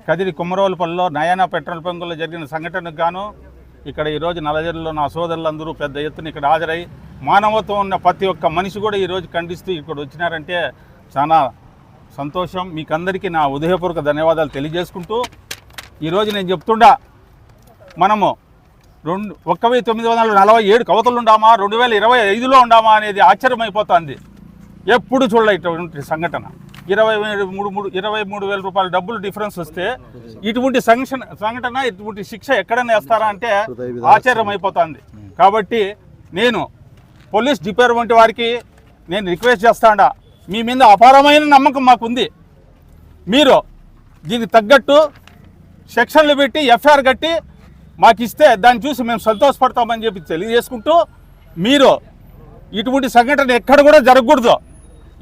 Kadiri కుమ్మరోలుపల్లిలో నయానా petrol బంకులో జరిగిన సంఘటనకు గాను ఇక్కడ ఈరోజు నల్లజర్లలో నా సోదరులందరూ పెద్ద ఎత్తున ఇక్కడ హాజరై మానవత్వం ఉన్న ప్రతి ఒక్క మనిషి కూడా ఈరోజు ఖండిస్తూ ఇక్కడ వచ్చినారంటే చాలా సంతోషం. మీకందరికీ నా ఉదయపూర్వక ధన్యవాదాలు తెలియజేసుకుంటూ ఈరోజు నేను చెప్తుండా మనము 1947 కవతలు ఉండామా 2025లో ఉండామా అనేది ఆశ్చర్యమైపోతుంది. ఎప్పుడు చూడలే ఇటువంటి సంఘటన. 23,000 రూపాయల డబ్బులు డిఫరెన్స్ వస్తే ఇటువంటి సంఘటన ఇటువంటి శిక్ష ఎక్కడైనా వేస్తారా అంటే ఆశ్చర్యమైపోతుంది. కాబట్టి నేను పోలీస్ డిపార్ట్మెంట్ వారికి నేను రిక్వెస్ట్ చేస్తాడా, మీ మీద అపారమైన నమ్మకం మాకుంది. మీరు దీనికి తగ్గట్టు సెక్షన్లు పెట్టి ఎఫ్ఐఆర్ కట్టి మాకు ఇస్తే దాన్ని చూసి మేము సంతోషపడతామని చెప్పి తెలియజేసుకుంటూ, మీరు ఇటువంటి సంఘటన ఎక్కడ కూడా జరగకూడదు.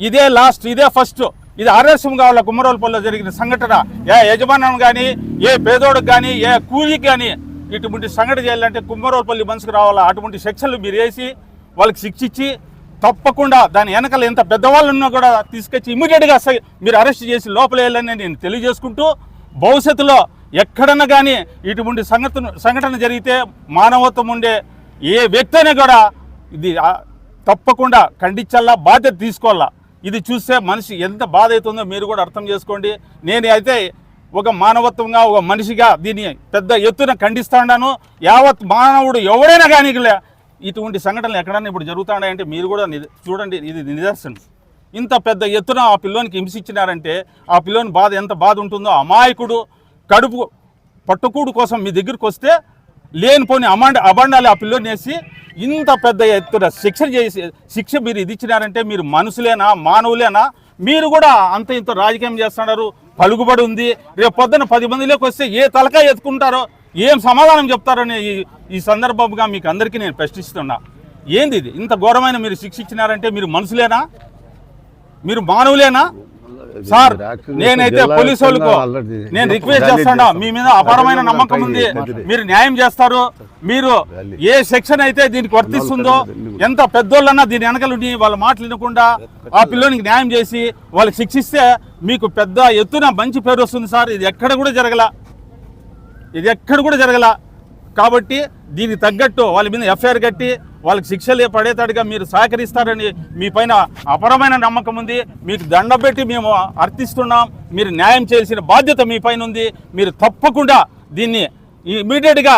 ఇదే లాస్ట్, ఇదే ఫస్ట్. ఇది ఆర్ఎస్ఎం కావాల. కుమ్మరోలుపల్లిలో జరిగిన సంఘటన ఏ యజమానం కానీ, ఏ పేదోడికి కానీ, ఏ కూలికి కానీ ఇటువంటి సంఘటన చేయాలంటే కుమ్మరోలుపల్లి మనసుకు రావాలా. అటువంటి సెక్షన్లు మీరు వేసి వాళ్ళకి శిక్ష ఇచ్చి తప్పకుండా దాని వెనకాల ఎంత పెద్దవాళ్ళు ఉన్నా కూడా తీసుకొచ్చి ఇమీడియట్గా మీరు అరెస్ట్ చేసి లోపల వేయాలని నేను తెలియజేసుకుంటూ, భవిష్యత్తులో ఎక్కడన్నా కానీ ఇటువంటి సంఘటన జరిగితే మానవత్వం ఉండే ఏ వ్యక్తి అయినా కూడా ఇది తప్పకుండా ఖండించాలా, బాధ్యత తీసుకోవాలా. ఇది చూస్తే మనిషి ఎంత బాధ అవుతుందో మీరు కూడా అర్థం చేసుకోండి. నేను అయితే ఒక మానవత్వంగా ఒక మనిషిగా దీన్ని పెద్ద ఎత్తున ఖండిస్తాను. యావత్ మానవుడు ఎవడైనా కానీ ఇటువంటి సంఘటనలు ఎక్కడన్నా ఇప్పుడు జరుగుతున్నాయంటే మీరు కూడా చూడండి, ఇది నిదర్శనం. ఇంత పెద్ద ఎత్తున ఆ పిల్లోనికి హింసించినారంటే ఆ పిల్లోని బాధ ఎంత బాధ ఉంటుందో. అమాయకుడు కడుపు పట్టుకూడు కోసం మీ దగ్గరికి వస్తే లేనిపోని అబండాలి ఆ పిల్లోని వేసి ఇంత పెద్ద ఎత్తున శిక్ష మీరు ఇది ఇచ్చినారంటే మీరు మనుషులేనా, మానవులేనా? మీరు కూడా అంత ఇంత రాజకీయం చేస్తున్నారు, పలుకుబడి ఉంది. రేపు పొద్దున 10 మందిలోకి వస్తే ఏ తలకాయ ఎత్తుకుంటారో, ఏం సమాధానం చెప్తారని ఈ సందర్భంగా మీకు అందరికీ నేను ప్రశ్నిస్తున్నా. ఏంది ఇది? ఇంత ఘోరమైన మీరు శిక్ష ఇచ్చినారంటే మీరు మనుషులేనా, మీరు మానవులేనా? సార్, నేనైతే పోలీసు వాళ్ళకు నేను రిక్వెస్ట్ చేస్తాను, మీ మీద అపారమైన నమ్మకం ఉంది, మీరు న్యాయం చేస్తారు. మీరు ఏ సెక్షన్ అయితే దీనికి వర్తిస్తుందో, ఎంత పెద్దోళ్ళన్నా దీని వెనకలుండి వాళ్ళ మాటలు వినకుండా ఆ పిల్లోనికి న్యాయం చేసి వాళ్ళకి శిక్షిస్తే మీకు పెద్ద ఎత్తున మంచి పేరు వస్తుంది సార్. ఇది ఎక్కడ కూడా జరగల. కాబట్టి దీనికి తగ్గట్టు వాళ్ళ మీద ఎఫ్ఐఆర్ కట్టి వాళ్ళకి శిక్షలు పడేటట్టుగా మీరు సహకరిస్తారని మీ పైన అపారమైన నమ్మకం ఉంది. మీకు దండం పెట్టి మేము అర్థిస్తున్నాం. మీరు న్యాయం చేయాల్సిన బాధ్యత మీ పైన ఉంది. మీరు తప్పకుండా దీన్ని ఇమీడియట్గా